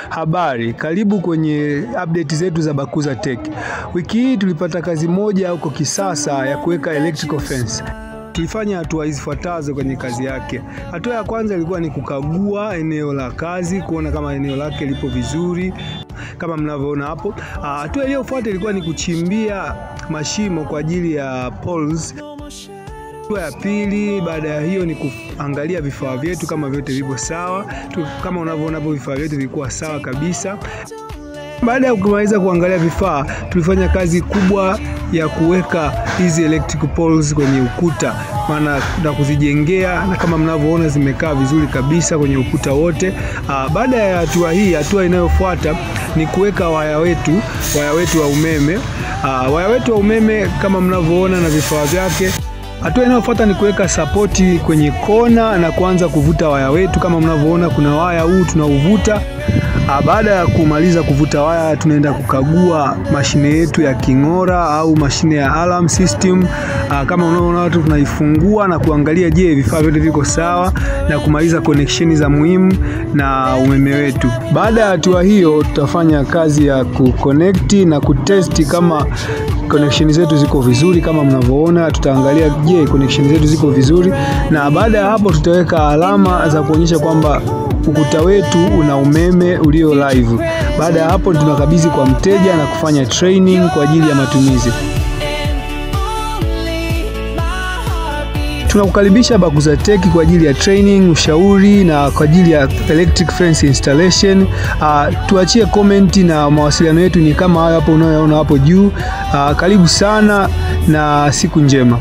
Habari, karibu kwenye update zetu za Bakuza Tech. Wiki hii tulipata kazi moja huko Kisasa ya kuweka electrical fence. Tulifanya hatua zifuatazo kwenye kazi yake. Hatua ya kwanza ilikuwa ni kukagua eneo la kazi, kuona kama eneo lake lipo vizuri kama mnavyoona hapo. Hatua iliyofuata ilikuwa ni kuchimbia mashimo kwa ajili ya poles. Hatua ya pili baada ya hiyo ni kuangalia vifaa vyetu kama vyote vipo sawa. Kama unavyoona hapo vifaa vyetu vilikuwa sawa kabisa. Baada ya kumaliza kuangalia vifaa, tulifanya kazi kubwa ya kuweka hizi electric poles kwenye ukuta, maana na kuzijengea, na kama mnavyoona zimekaa vizuri kabisa kwenye ukuta wote. Baada ya hatua hii, hatua inayofuata ni kuweka waya wetu wa umeme. Waya wetu wa umeme kama mnavyoona na vifaa vyake. Hatua inayofuata ni kuweka sapoti kwenye kona na kuanza kuvuta waya wetu. Kama mnavyoona kuna waya huu tunauvuta. Baada ya kumaliza kuvuta waya, tunaenda kukagua mashine yetu ya king'ora au mashine ya alarm system. Kama unaona watu tunaifungua na kuangalia je, vifaa vyote viko sawa na kumaliza connection za muhimu na umeme wetu. Baada ya hatua hiyo, tutafanya kazi ya kuconnect na kutesti kama connection zetu ziko vizuri. Kama mnavyoona, tutaangalia je, connection zetu ziko vizuri, na baada ya hapo tutaweka alama za kuonyesha kwamba ukuta wetu una umeme ulio live. Baada ya hapo tunakabidhi kwa mteja na kufanya training kwa ajili ya matumizi. Tunakukaribisha Bakuza Tech kwa ajili ya training, ushauri na kwa ajili ya electric fence installation. Tuachie comment na mawasiliano yetu ni kama hayo hapo unayoona hapo juu. Karibu sana na siku njema.